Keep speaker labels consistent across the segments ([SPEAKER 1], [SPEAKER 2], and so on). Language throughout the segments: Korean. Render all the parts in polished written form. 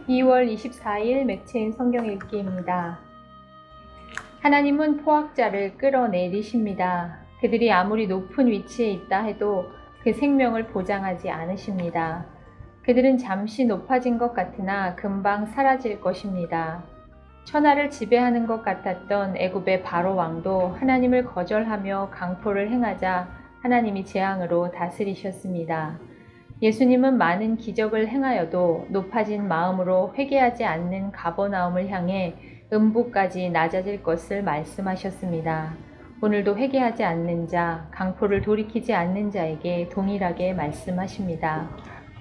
[SPEAKER 1] 2월 24일 맥체인 성경 읽기입니다. 하나님은 포악자를 끌어내리십니다. 그들이 아무리 높은 위치에 있다 해도 그 생명을 보장하지 않으십니다. 그들은 잠시 높아진 것 같으나 금방 사라질 것입니다. 천하를 지배하는 것 같았던 애굽의 바로 왕도 하나님을 거절하며 강포를 행하자 하나님이 재앙으로 다스리셨습니다. 예수님은 많은 기적을 행하여도 높아진 마음으로 회개하지 않는 가버나움을 향해 음부까지 낮아질 것을 말씀하셨습니다. 오늘도 회개하지 않는 자, 강포를 돌이키지 않는 자에게 동일하게 말씀하십니다.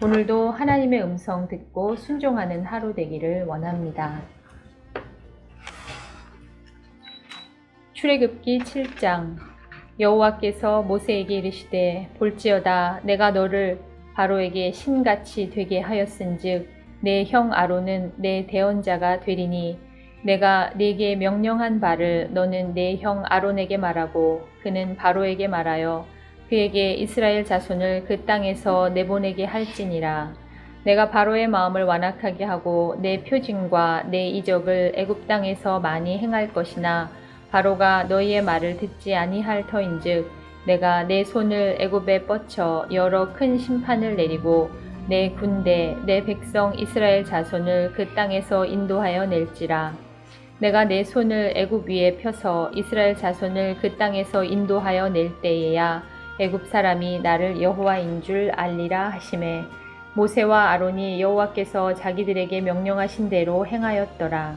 [SPEAKER 1] 오늘도 하나님의 음성 듣고 순종하는 하루 되기를 원합니다. 출애굽기 7장. 여호와께서 모세에게 이르시되 볼지어다 내가 너를 바로에게 신같이 되게 하였은즉 내 형 아론은 내 대언자가 되리니 내가 네게 명령한 바를 너는 내 형 아론에게 말하고 그는 바로에게 말하여 그에게 이스라엘 자손을 그 땅에서 내보내게 할지니라. 내가 바로의 마음을 완악하게 하고 내 표징과 내 이적을 애굽 땅에서 많이 행할 것이나 바로가 너희의 말을 듣지 아니할 터인즉 내가 내 손을 애굽에 뻗쳐 여러 큰 심판을 내리고 내 군대 내 백성 이스라엘 자손을 그 땅에서 인도하여 낼지라. 내가 내 손을 애굽 위에 펴서 이스라엘 자손을 그 땅에서 인도하여 낼 때에야 애굽 사람이 나를 여호와인 줄 알리라 하시매 모세와 아론이 여호와께서 자기들에게 명령하신 대로 행하였더라.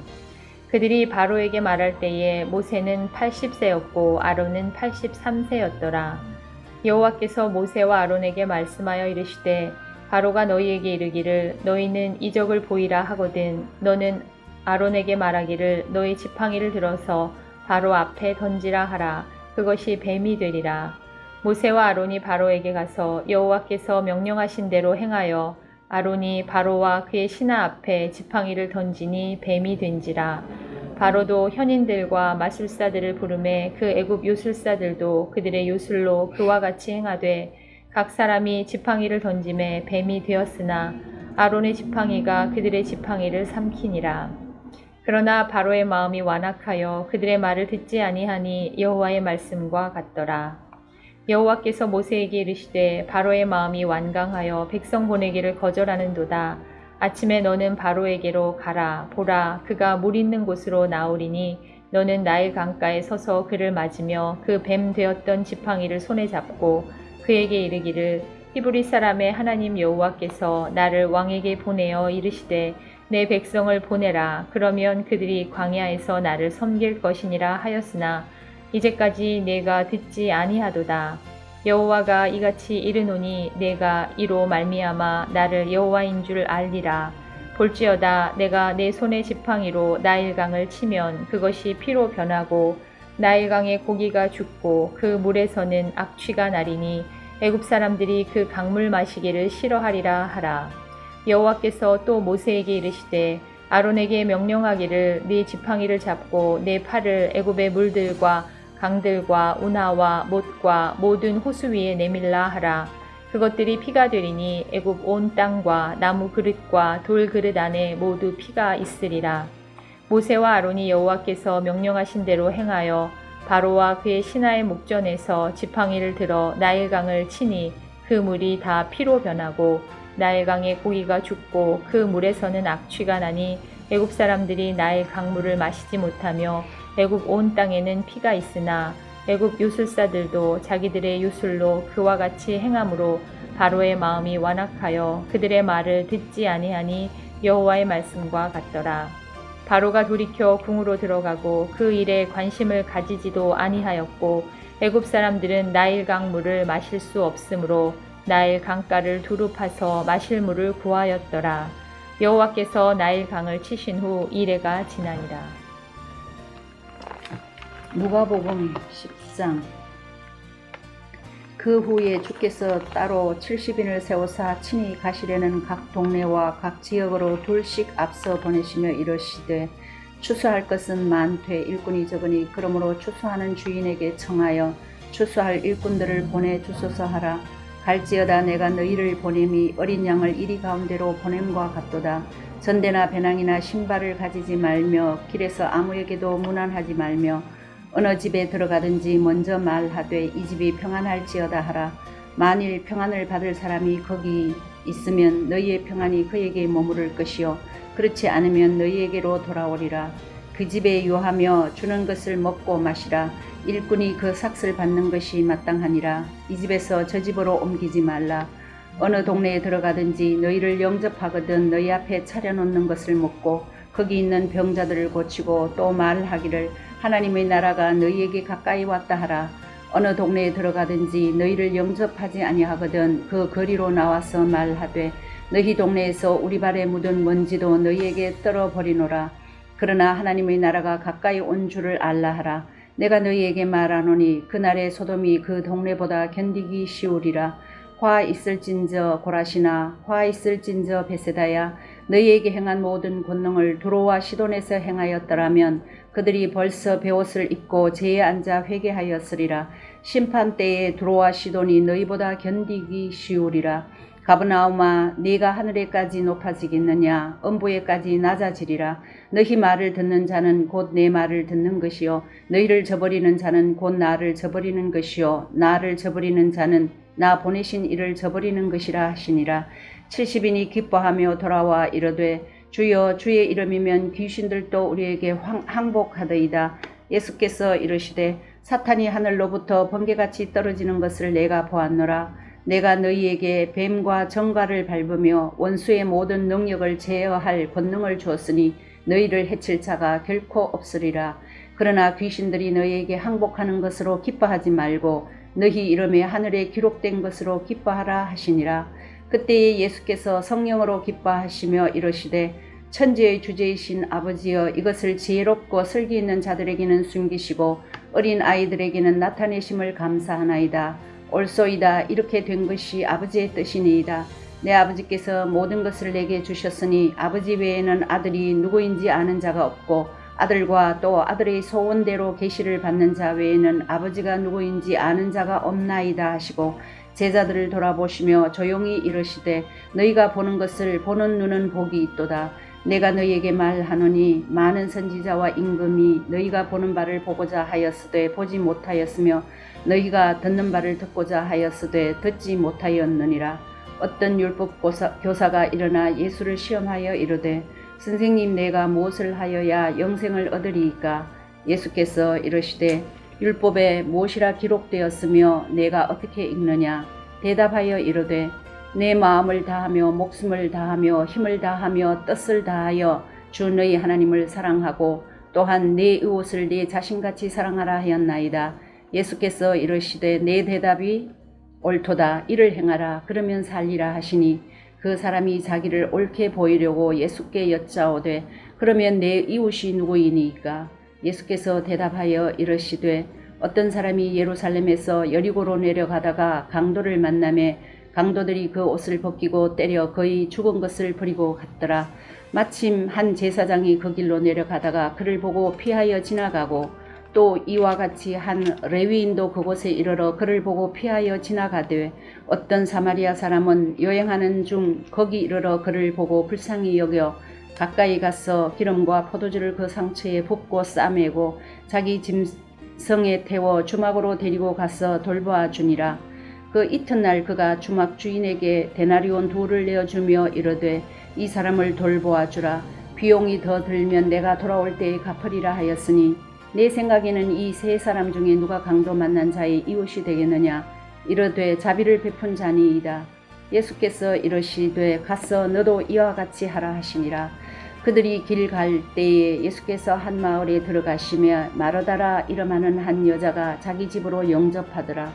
[SPEAKER 1] 그들이 바로에게 말할 때에 모세는 80세였고 아론은 83세였더라. 여호와께서 모세와 아론에게 말씀하여 이르시되 바로가 너희에게 이르기를 너희는 이적을 보이라 하거든 너는 아론에게 말하기를 너희 지팡이를 들어서 바로 앞에 던지라 하라. 그것이 뱀이 되리라. 모세와 아론이 바로에게 가서 여호와께서 명령하신 대로 행하여 아론이 바로와 그의 신하 앞에 지팡이를 던지니 뱀이 된지라. 바로도 현인들과 마술사들을 부르매 그 애굽 요술사들도 그들의 요술로 그와 같이 행하되 각 사람이 지팡이를 던짐에 뱀이 되었으나 아론의 지팡이가 그들의 지팡이를 삼키니라. 그러나 바로의 마음이 완악하여 그들의 말을 듣지 아니하니 여호와의 말씀과 같더라. 여호와께서 모세에게 이르시되 바로의 마음이 완강하여 백성 보내기를 거절하는도다. 아침에 너는 바로에게로 가라. 보라, 그가 물 있는 곳으로 나오리니 너는 나일 강가에 서서 그를 맞으며 그 뱀 되었던 지팡이를 손에 잡고 그에게 이르기를 히브리 사람의 하나님 여호와께서 나를 왕에게 보내어 이르시되 내 백성을 보내라. 그러면 그들이 광야에서 나를 섬길 것이니라 하였으나 이제까지 내가 듣지 아니하도다. 여호와가 이같이 이르노니 내가 이로 말미암아 나를 여호와인 줄 알리라. 볼지어다 내가 내 손의 지팡이로 나일강을 치면 그것이 피로 변하고 나일강의 고기가 죽고 그 물에서는 악취가 나리니 애굽 사람들이 그 강물 마시기를 싫어하리라 하라. 여호와께서 또 모세에게 이르시되 아론에게 명령하기를 네 지팡이를 잡고 내 팔을 애굽의 물들과 강들과 운하와 못과 모든 호수 위에 내밀라 하라. 그것들이 피가 되리니 애굽 온 땅과 나무 그릇과 돌 그릇 안에 모두 피가 있으리라. 모세와 아론이 여호와께서 명령하신 대로 행하여 바로와 그의 신하의 목전에서 지팡이를 들어 나일강을 치니 그 물이 다 피로 변하고 나일강의 고기가 죽고 그 물에서는 악취가 나니 애굽 사람들이 나일 강물을 마시지 못하며 애굽 온 땅에는 피가 있으나 애굽 요술사들도 자기들의 요술로 그와 같이 행함으로 바로의 마음이 완악하여 그들의 말을 듣지 아니하니 여호와의 말씀과 같더라. 바로가 돌이켜 궁으로 들어가고 그 일에 관심을 가지지도 아니하였고 애굽 사람들은 나일강 물을 마실 수 없으므로 나일 강가를 두루 파서 마실 물을 구하였더라. 여호와께서 나일강을 치신 후 이레가 지나니라.
[SPEAKER 2] 누가복음 10장. 그 후에 주께서 따로 70인을 세우사 친히 가시려는 각 동네와 각 지역으로 둘씩 앞서 보내시며 이르시되 추수할 것은 많되 일꾼이 적으니 그러므로 추수하는 주인에게 청하여 추수할 일꾼들을 보내 주소서 하라. 갈지어다 내가 너희를 보냄이 어린 양을 이리 가운데로 보냄과 같도다. 전대나 배낭이나 신발을 가지지 말며 길에서 아무에게도 문안하지 말며 어느 집에 들어가든지 먼저 말하되 이 집이 평안할지어다 하라. 만일 평안을 받을 사람이 거기 있으면 너희의 평안이 그에게 머무를 것이요 그렇지 않으면 너희에게로 돌아오리라. 그 집에 유하며 주는 것을 먹고 마시라. 일꾼이 그 삭슬 받는 것이 마땅하니라. 이 집에서 저 집으로 옮기지 말라. 어느 동네에 들어가든지 너희를 영접하거든 너희 앞에 차려놓는 것을 먹고 거기 있는 병자들을 고치고 또 말하기를 하나님의 나라가 너희에게 가까이 왔다 하라. 어느 동네에 들어가든지 너희를 영접하지 아니하거든 그 거리로 나와서 말하되 너희 동네에서 우리 발에 묻은 먼지도 너희에게 떨어버리노라. 그러나 하나님의 나라가 가까이 온 줄을 알라 하라. 내가 너희에게 말하노니 그날에 소돔이 그 동네보다 견디기 쉬우리라. 화 있을진저 고라시나 화 있을진저 베세다야 너희에게 행한 모든 권능을 두로와 시돈에서 행하였더라면 그들이 벌써 베옷을 입고 제에 앉아 회개하였으리라. 심판 때에 두로와 시돈이 너희보다 견디기 쉬우리라. 가브나움아 네가 하늘에까지 높아지겠느냐 음부에까지 낮아지리라. 너희 말을 듣는 자는 곧 내 말을 듣는 것이요 너희를 저버리는 자는 곧 나를 저버리는 것이요 나를 저버리는 자는 나 보내신 이를 저버리는 것이라 하시니라. 70인이 기뻐하며 돌아와 이르되 주여 주의 이름이면 귀신들도 우리에게 항복하더이다. 예수께서 이르시되 사탄이 하늘로부터 번개같이 떨어지는 것을 내가 보았노라. 내가 너희에게 뱀과 정갈을 밟으며 원수의 모든 능력을 제어할 권능을 주었으니 너희를 해칠 자가 결코 없으리라. 그러나 귀신들이 너희에게 항복하는 것으로 기뻐하지 말고 너희 이름에 하늘에 기록된 것으로 기뻐하라 하시니라. 그때에 예수께서 성령으로 기뻐하시며 이르시되 천지의 주제이신 아버지여 이것을 지혜롭고 슬기 있는 자들에게는 숨기시고 어린 아이들에게는 나타내심을 감사하나이다. 옳소이다. 이렇게 된 것이 아버지의 뜻이니이다. 내 아버지께서 모든 것을 내게 주셨으니 아버지 외에는 아들이 누구인지 아는 자가 없고 아들과 또 아들의 소원대로 계시를 받는 자 외에는 아버지가 누구인지 아는 자가 없나이다 하시고 제자들을 돌아보시며 조용히 이르시되 너희가 보는 것을 보는 눈은 복이 있도다. 내가 너희에게 말하노니 많은 선지자와 임금이 너희가 보는 바를 보고자 하였으되 보지 못하였으며 너희가 듣는 바를 듣고자 하였으되 듣지 못하였느니라. 어떤 율법 교사가 일어나 예수를 시험하여 이르되 선생님 내가 무엇을 하여야 영생을 얻으리이까? 예수께서 이르시되 율법에 무엇이라 기록되었으며 내가 어떻게 읽느냐? 대답하여 이르되 내 마음을 다하며 목숨을 다하며 힘을 다하며 뜻을 다하여 주 너희 하나님을 사랑하고 또한 내 이웃을 내 자신같이 사랑하라 하였나이다. 예수께서 이르시되 내 대답이 옳도다. 이를 행하라. 그러면 살리라 하시니 그 사람이 자기를 옳게 보이려고 예수께 여짜오되 그러면 내 이웃이 누구이니까? 예수께서 대답하여 이르시되 어떤 사람이 예루살렘에서 여리고로 내려가다가 강도를 만나매 강도들이 그 옷을 벗기고 때려 거의 죽은 것을 버리고 갔더라. 마침 한 제사장이 그 길로 내려가다가 그를 보고 피하여 지나가고 또 이와 같이 한 레위인도 그곳에 이르러 그를 보고 피하여 지나가되 어떤 사마리아 사람은 여행하는 중 거기 이르러 그를 보고 불쌍히 여겨 가까이 가서 기름과 포도주를 그 상처에 붓고 싸매고 자기 짐승에 태워 주막으로 데리고 가서 돌보아 주니라. 그 이튿날 그가 주막 주인에게 데나리온 2를 내어주며 이르되 이 사람을 돌보아 주라. 비용이 더 들면 내가 돌아올 때에 갚으리라 하였으니 내 생각에는 이 세 사람 중에 누가 강도 만난 자의 이웃이 되겠느냐? 이르되 자비를 베푼 자니이다. 예수께서 이르시되 가서 너도 이와 같이 하라 하시니라. 그들이 길 갈 때에 예수께서 한 마을에 들어가시며 마르다라 이름하는 한 여자가 자기 집으로 영접하더라.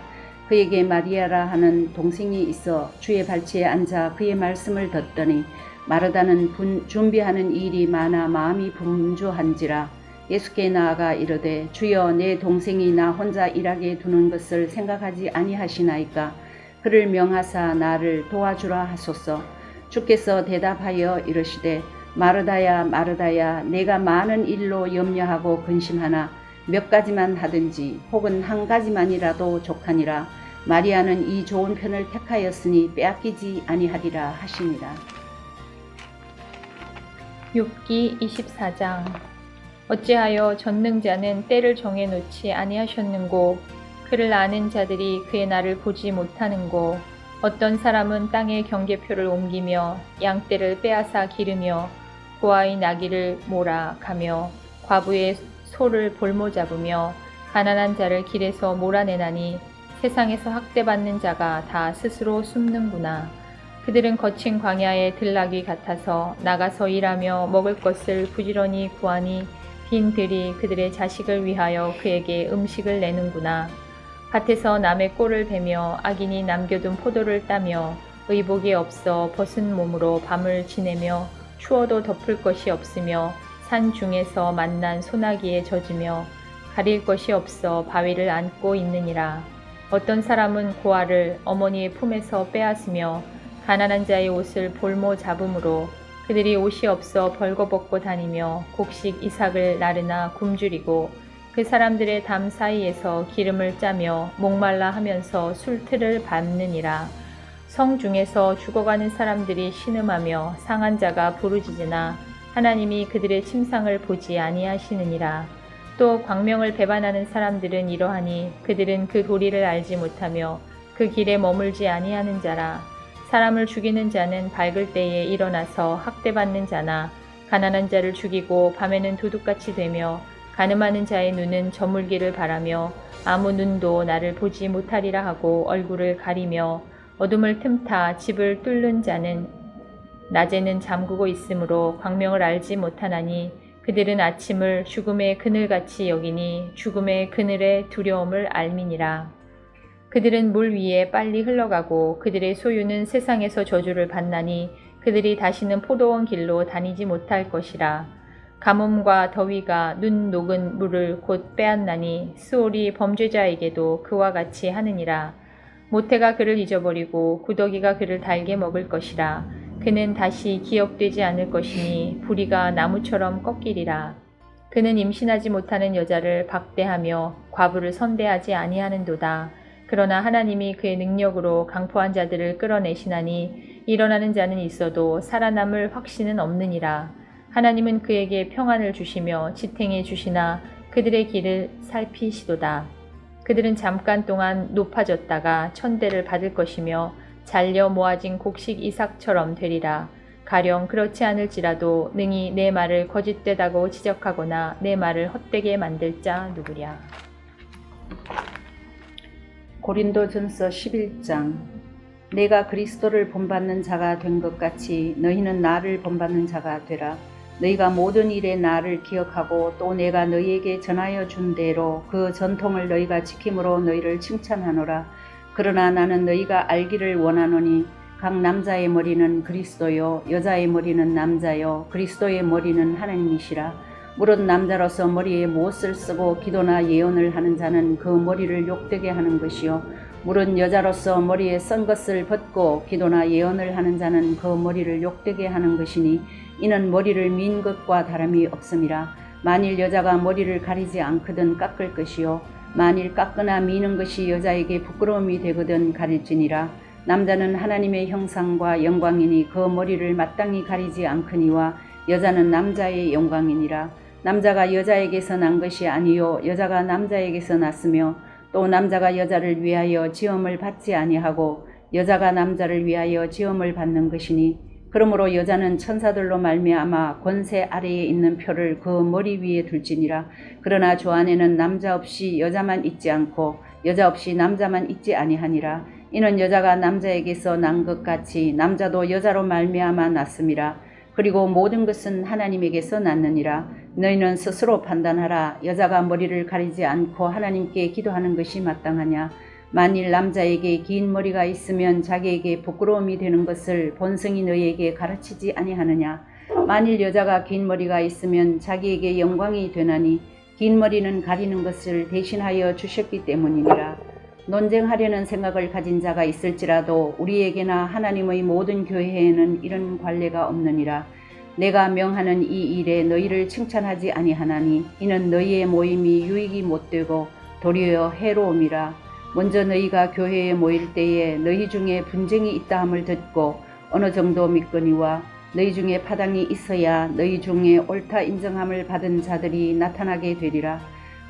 [SPEAKER 2] 그에게 마리아라 하는 동생이 있어 주의 발치에 앉아 그의 말씀을 듣더니 마르다는 준비하는 일이 많아 마음이 분주한지라. 예수께 나아가 이르되 주여 내 동생이 나 혼자 일하게 두는 것을 생각하지 아니하시나이까? 그를 명하사 나를 도와주라 하소서. 주께서 대답하여 이르시되 마르다야 마르다야 내가 많은 일로 염려하고 근심하나 몇 가지만 하든지 혹은 한 가지만이라도 족하니라. 마리아는 이 좋은 편을 택하였으니 빼앗기지 아니하리라 하시니라.
[SPEAKER 1] 욥기 24장. 어찌하여 전능자는 때를 정해놓지 아니하셨는고, 그를 아는 자들이 그의 날을 보지 못하는고, 어떤 사람은 땅의 경계표를 옮기며 양떼를 빼앗아 기르며 고아의 나귀를 몰아 가며 과부의 소를 볼모 잡으며 가난한 자를 길에서 몰아내나니, 세상에서 학대받는 자가 다 스스로 숨는구나. 그들은 거친 광야의 들나귀 같아서 나가서 일하며 먹을 것을 부지런히 구하니, 빈 들이 그들의 자식을 위하여 그에게 음식을 내는구나. 밭에서 남의 꼴을 베며 악인이 남겨둔 포도를 따며 의복이 없어 벗은 몸으로 밤을 지내며 추워도 덮을 것이 없으며 산 중에서 만난 소나기에 젖으며 가릴 것이 없어 바위를 안고 있느니라. 어떤 사람은 고아를 어머니의 품에서 빼앗으며 가난한 자의 옷을 볼모 잡음으로 그들이 옷이 없어 벌거벗고 다니며 곡식 이삭을 나르나 굶주리고 그 사람들의 담 사이에서 기름을 짜며 목말라 하면서 술틀을 밟느니라. 성 중에서 죽어가는 사람들이 신음하며 상한 자가 부르짖으나 하나님이 그들의 침상을 보지 아니하시느니라. 또 광명을 배반하는 사람들은 이러하니 그들은 그 도리를 알지 못하며 그 길에 머물지 아니하는 자라. 사람을 죽이는 자는 밝을 때에 일어나서 학대받는 자나 가난한 자를 죽이고 밤에는 도둑같이 되며 간음하는 자의 눈은 저물기를 바라며 아무 눈도 나를 보지 못하리라 하고 얼굴을 가리며 어둠을 틈타 집을 뚫는 자는 낮에는 잠그고 있으므로 광명을 알지 못하나니 그들은 아침을 죽음의 그늘같이 여기니 죽음의 그늘의 두려움을 알미니라. 그들은 물 위에 빨리 흘러가고 그들의 소유는 세상에서 저주를 받나니 그들이 다시는 포도원 길로 다니지 못할 것이라. 가뭄과 더위가 눈 녹은 물을 곧 빼앗나니 스올이 범죄자에게도 그와 같이 하느니라. 모태가 그를 잊어버리고 구더기가 그를 달게 먹을 것이라. 그는 다시 기억되지 않을 것이니 부리가 나무처럼 꺾이리라. 그는 임신하지 못하는 여자를 박대하며 과부를 선대하지 아니하는도다. 그러나 하나님이 그의 능력으로 강포한 자들을 끌어내시나니 일어나는 자는 있어도 살아남을 확신은 없느니라. 하나님은 그에게 평안을 주시며 지탱해 주시나 그들의 길을 살피시도다. 그들은 잠깐 동안 높아졌다가 천대를 받을 것이며 잘려 모아진 곡식 이삭처럼 되리라. 가령 그렇지 않을지라도 능히 내 말을 거짓되다고 지적하거나 내 말을 헛되게 만들 자 누구랴.
[SPEAKER 2] 고린도전서 11장. 내가 그리스도를 본받는 자가 된 것 같이 너희는 나를 본받는 자가 되라. 너희가 모든 일에 나를 기억하고 또 내가 너희에게 전하여 준 대로 그 전통을 너희가 지킴으로 너희를 칭찬하노라. 그러나 나는 너희가 알기를 원하노니 각 남자의 머리는 그리스도요 여자의 머리는 남자요 그리스도의 머리는 하나님이시라. 물은 남자로서 머리에 못을 쓰고 기도나 예언을 하는 자는 그 머리를 욕되게 하는 것이요 물은 여자로서 머리에 쓴 것을 벗고 기도나 예언을 하는 자는 그 머리를 욕되게 하는 것이니 이는 머리를 민 것과 다름이 없음이라. 만일 여자가 머리를 가리지 않거든 깎을 것이요 만일 깎거나 미는 것이 여자에게 부끄러움이 되거든 가릴지니라. 남자는 하나님의 형상과 영광이니 그 머리를 마땅히 가리지 않거니와 여자는 남자의 영광이니라. 남자가 여자에게서 난 것이 아니요 여자가 남자에게서 났으며 또 남자가 여자를 위하여 지음을 받지 아니하고 여자가 남자를 위하여 지음을 받는 것이니 그러므로 여자는 천사들로 말미암아 권세 아래에 있는 표를 그 머리 위에 둘지니라. 그러나 주 안에는 남자 없이 여자만 있지 않고 여자 없이 남자만 있지 아니하니라. 이는 여자가 남자에게서 난 것 같이 남자도 여자로 말미암아 났음이라. 그리고 모든 것은 하나님에게서 났느니라. 너희는 스스로 판단하라. 여자가 머리를 가리지 않고 하나님께 기도하는 것이 마땅하냐. 만일 남자에게 긴 머리가 있으면 자기에게 부끄러움이 되는 것을 본성이 너희에게 가르치지 아니하느냐. 만일 여자가 긴 머리가 있으면 자기에게 영광이 되나니 긴 머리는 가리는 것을 대신하여 주셨기 때문이니라. 논쟁하려는 생각을 가진 자가 있을지라도 우리에게나 하나님의 모든 교회에는 이런 관례가 없느니라. 내가 명하는 이 일에 너희를 칭찬하지 아니하나니 이는 너희의 모임이 유익이 못되고 도리어 해로움이라. 먼저 너희가 교회에 모일 때에 너희 중에 분쟁이 있다함을 듣고 어느 정도 믿거니와 너희 중에 파당이 있어야 너희 중에 옳다 인정함을 받은 자들이 나타나게 되리라.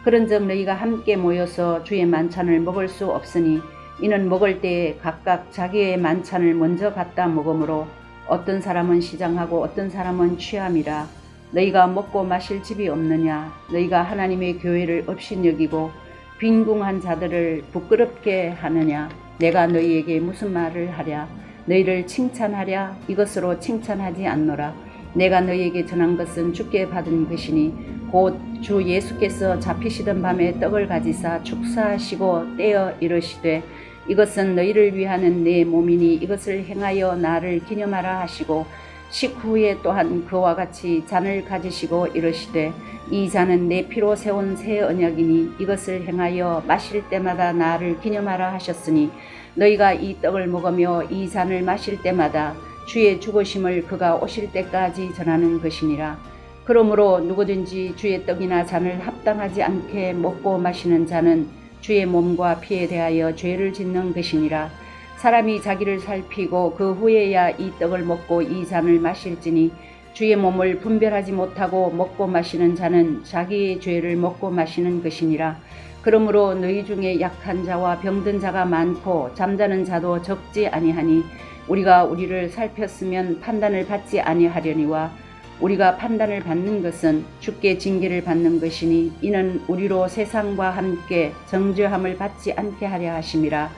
[SPEAKER 2] 그런즉 너희가 함께 모여서 주의 만찬을 먹을 수 없으니 이는 먹을 때에 각각 자기의 만찬을 먼저 갖다 먹으므로 어떤 사람은 시장하고 어떤 사람은 취함이라. 너희가 먹고 마실 집이 없느냐? 너희가 하나님의 교회를 업신여기고 빈궁한 자들을 부끄럽게 하느냐? 내가 너희에게 무슨 말을 하랴? 너희를 칭찬하랴? 이것으로 칭찬하지 않노라. 내가 너희에게 전한 것은 주께 받은 것이니 곧 주 예수께서 잡히시던 밤에 떡을 가지사 축사하시고 떼어 이르시되 이것은 너희를 위하는 내 몸이니 이것을 행하여 나를 기념하라 하시고 식후에 또한 그와 같이 잔을 가지시고 이르시되 이 잔은 내 피로 세운 새 언약이니 이것을 행하여 마실 때마다 나를 기념하라 하셨으니 너희가 이 떡을 먹으며 이 잔을 마실 때마다 주의 죽으심을 그가 오실 때까지 전하는 것이니라. 그러므로 누구든지 주의 떡이나 잔을 합당하지 않게 먹고 마시는 자는 주의 몸과 피에 대하여 죄를 짓는 것이니라. 사람이 자기를 살피고 그 후에야 이 떡을 먹고 이 잔을 마실지니 주의 몸을 분별하지 못하고 먹고 마시는 자는 자기의 죄를 먹고 마시는 것이니라. 그러므로 너희 중에 약한 자와 병든 자가 많고 잠자는 자도 적지 아니하니 우리가 우리를 살폈으면 판단을 받지 아니하려니와 우리가 판단을 받는 것은 주께 징계를 받는 것이니 이는 우리로 세상과 함께 정죄함을 받지 않게 하려 하심이라.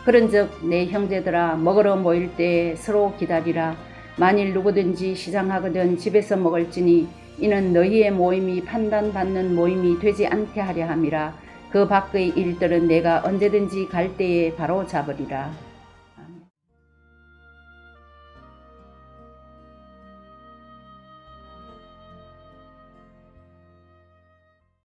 [SPEAKER 2] 그런즉 내 형제들아 먹으러 모일 때에 서로 기다리라. 만일 누구든지 시장하거든 집에서 먹을지니 이는 너희의 모임이 판단받는 모임이 되지 않게 하려 함이라. 그 밖의 일들은 내가 언제든지 갈 때에 바로 잡으리라.